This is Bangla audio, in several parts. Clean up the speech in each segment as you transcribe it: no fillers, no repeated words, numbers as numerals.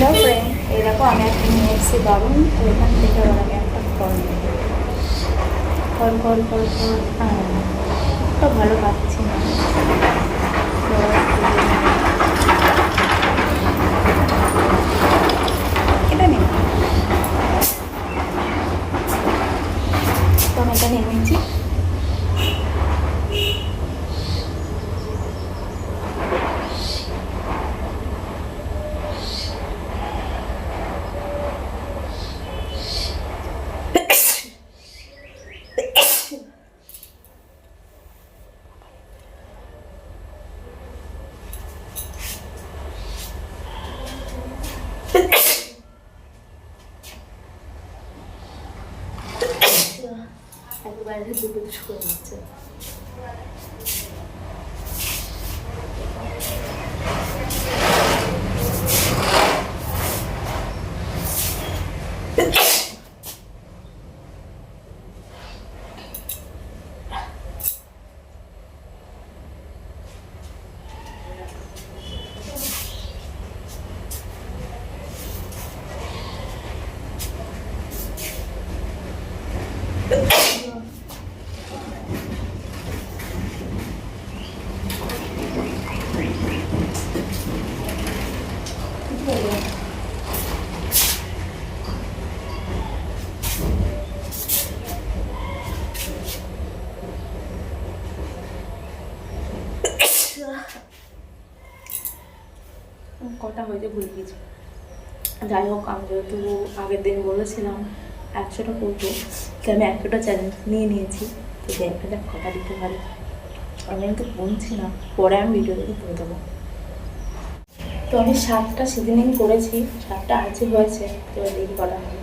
হ্যালো ফ্রেন্ড, এই দেখো আমি একটা নিয়ে এসেছি দারুণ। তো এখান থেকে আবার আমি একটা ফল ফল ফল ফল ফল তো ভালো পাচ্ছি না। এটা নেই, তো আমি এটা নিয়ে নিচ্ছি। একবারে দুটো ছুঁয়ে যাচ্ছে। কটা হয়েছে ভুলে গেছি। যাই হোক, আমি যেহেতু আগের দিন বলেছিলাম 100টা করবো, তো আমি 100টা চ্যালেঞ্জ নিয়ে নিয়েছি। তো দেখা যাক কটা দিতে পারি। আমি কিন্তু বলছি না, পরে আমি ভিডিও দেখে বলে দেবো। তো আমি 7টা সিজনিং করেছি, 7টা আজই হয়েছে। তো দেখি কটা হবে।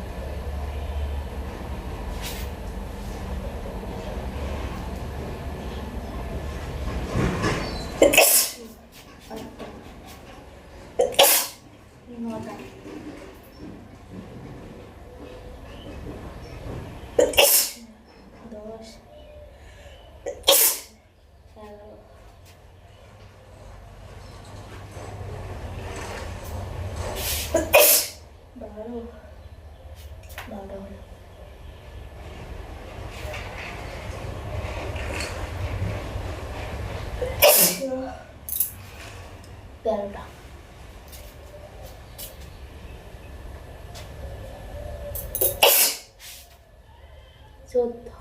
তেরোটা, 14,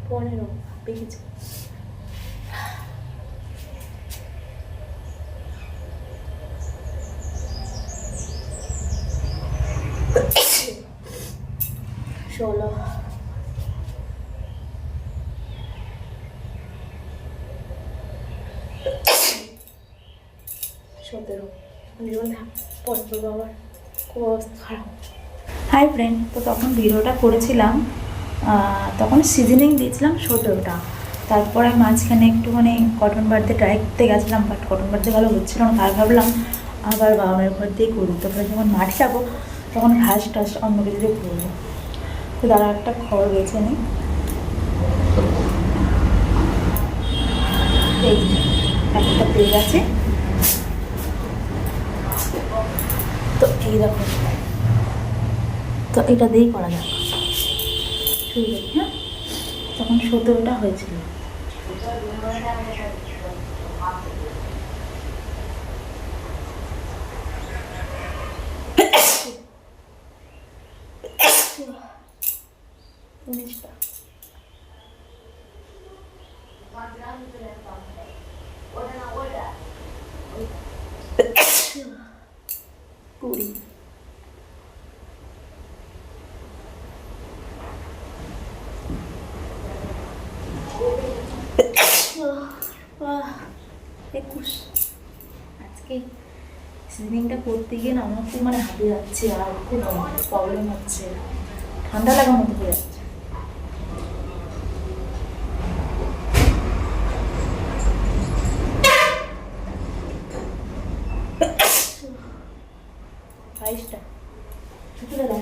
15 পেয়েছি। 16, 17। পড়বো বাবার খুব অবস্থা খারাপ। হাই ফ্রেন্ড, তো তখন ভিডিওটা করেছিলাম, তখন সিজনিং দিয়েছিলাম 17টা। তারপরে মাঝখানে একটুখানি কটন বাড়তে ট্রাই করতে গেছিলাম, বাট কটন বাড়তে ভালো হচ্ছিল না। তার ভাবলাম আবার বাবা মায়ের ঘর দিয়ে করি, তারপরে যখন মাঠে যাবো তখন ঘাস টাস অন্য কিছু দিয়ে করবো। তো দাঁড়া একটা খবর বেছে নিই। এই একটা পেজ আছে, তো এই দেখো, তো এটা দিয়েই করা যাক। ঠিক আছে, হ্যাঁ। তখন 17টা হয়েছিল। উনিশটা, 20, 21। আজকে সিজনিংটা করতে গিয়ে না আমার খুব হাঁপিয়ে যাচ্ছে, আর খুব প্রবলেম হচ্ছে, ঠান্ডা লাগার মতো হয়ে যাচ্ছে। 22টা তুলে দাও।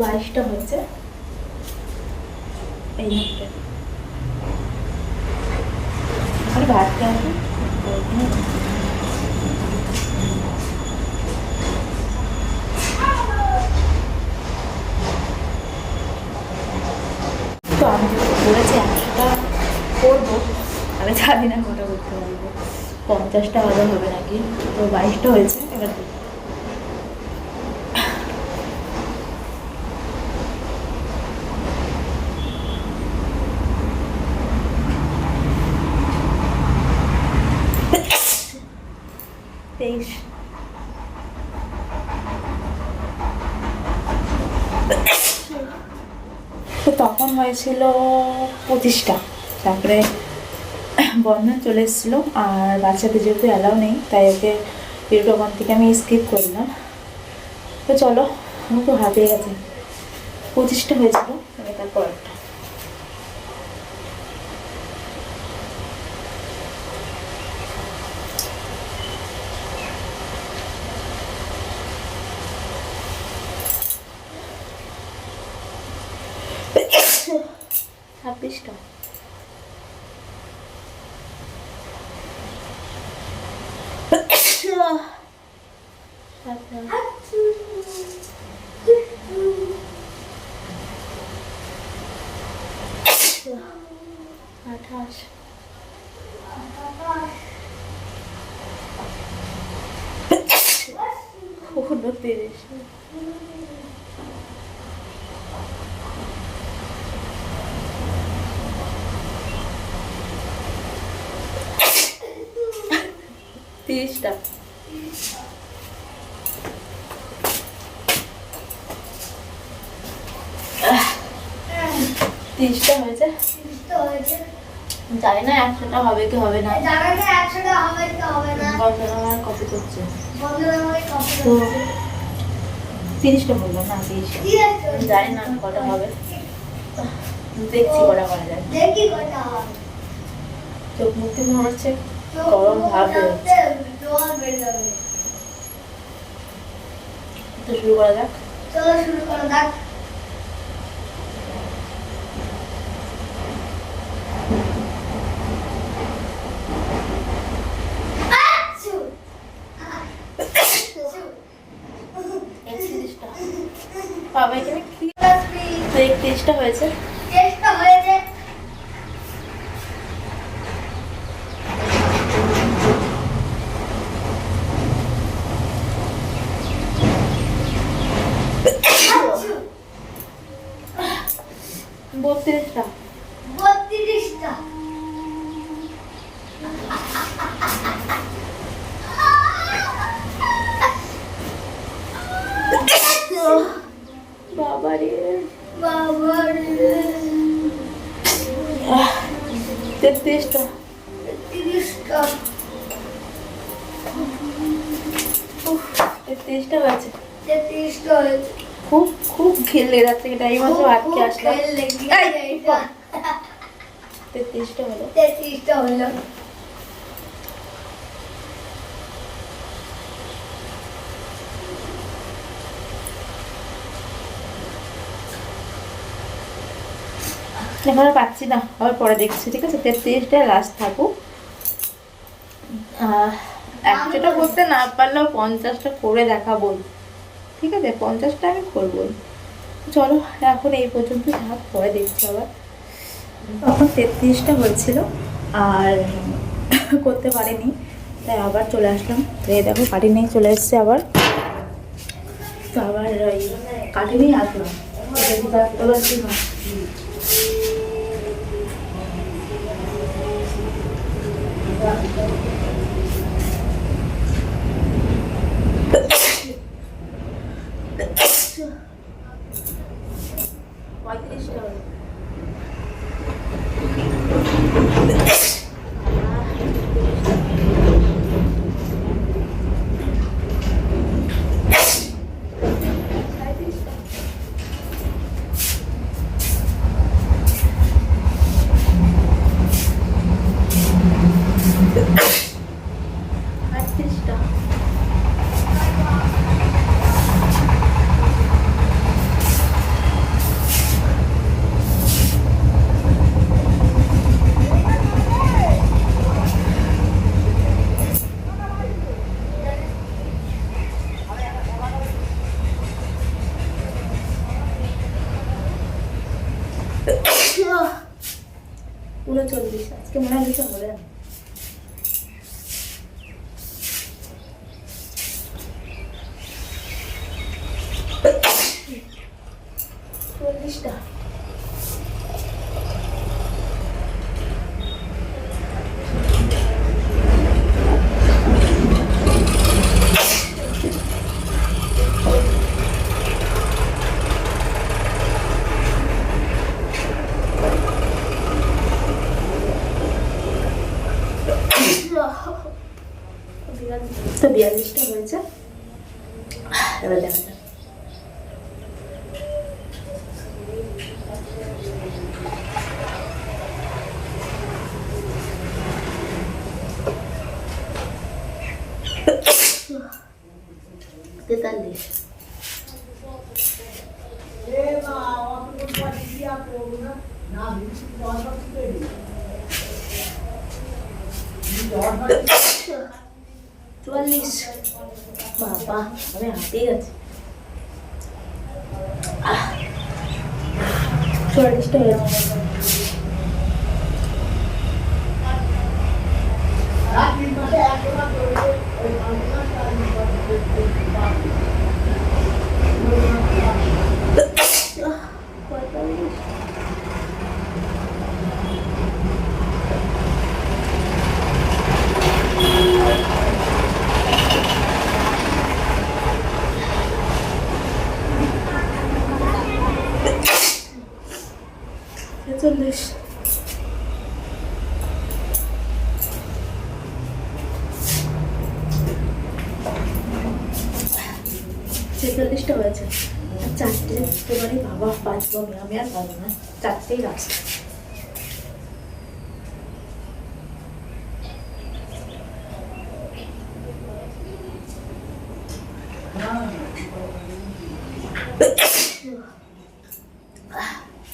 22টা হয়েছে এই মুহূর্তে। আর ভাতটা আছে তো আমি যেটা বলেছি 100টা করবো, আমি জানি না কটা করতে পারবো, 50টা বাজার হবে নাকি। তো 22টা হয়েছে, এবার তেইশ। তো তখন হয়েছিল 25টা, তারপরে বন্ধন চলে এসেছিলো, আর বাচ্চাদের যেহেতু অ্যালাউ নেই তাই ওকে ভিডিওটা ওখান থেকে আমি স্কিপ করলাম। তো চলো, আমার তো হারিয়ে গেছে, 25টা হয়েছিল, তারপর একটা ছাব্বিশটা। আঠাশ, 29, তিরিশটা। 30টা হয়েছে, জানি না 100টা হবে কি হবে না, আমার কপি করছে। তো 30টা বললাম না, 30টা, জানি না কটা হবে, দেখছি কটা করা যায়। চোখ মুখে মনে হচ্ছে গরম ভাব হচ্ছে। তো শুরু করা যাক। চলো শুরু করা যাক। বাবা এখানে কি 31টা হয়েছে। বত্রিশটা। বাবারে 33টা। 33টা হয়েছে। খুব খুব ঘির লেগে যাচ্ছে, এটা এই মাত্র আটকে আসলাম। 33টা হলো। এখন আর পাচ্ছি না, আবার পরে দেখছি, ঠিক আছে। 33টা লাস্ট থাকুক, 100টা করতে না পারলেও 50টা করে দেখাবো, ঠিক আছে। 50টা আমি করবো। চলো এখন এই পর্যন্ত থাক, পরে দেখছি আবার। তখন 33টা হয়েছিল আর করতে পারিনি, তাই আবার চলে আসলাম। তো এই দেখো কাঠি নিয়ে চলে এসছে আবার, তো আবার ওই কাঠি নিয়ে আসলাম। 39, আজকে মনে হয় কিছু হবে না। তো 42টা হয়েছে, এবার দেখা যাক। তেতাল্লিশ, চুয়াল্লিশ, বাবা আমি হাতেই গেছি। 44টা হয়েছে। ছেচল্লিশ, ছেচল্লিশটা হয়েছে। চারটে একেবারে বাবা বাঁচবো আমি আর পারবো না, চারটেই লাস্ট।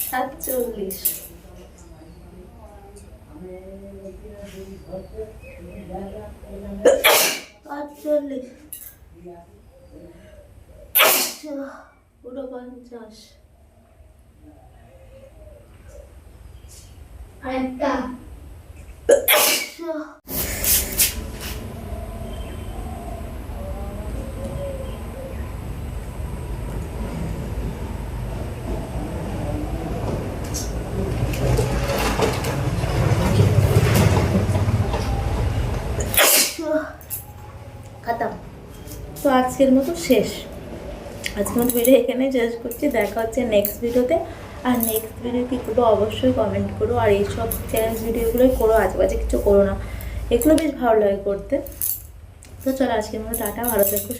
সাতচল্লিশ, আটচল্লিশ, 49, আরেকটা, খতম। তো আজকের মতো শেষ, আজকের মতো ভিডিও এখানে শেষ করছি। দেখা হচ্ছে নেক্সট ভিডিওতে। আর নেক্সট ভিডিও কী করবো অবশ্যই কমেন্ট করো। আর এইসব চ্যালেঞ্জ ভিডিওগুলোই করো, আজেবাজে কিছু করো না, এগুলো বেশ ভালো লাগে করতে। তো চলো আজকের মতো টাটা, ভালো থেকো।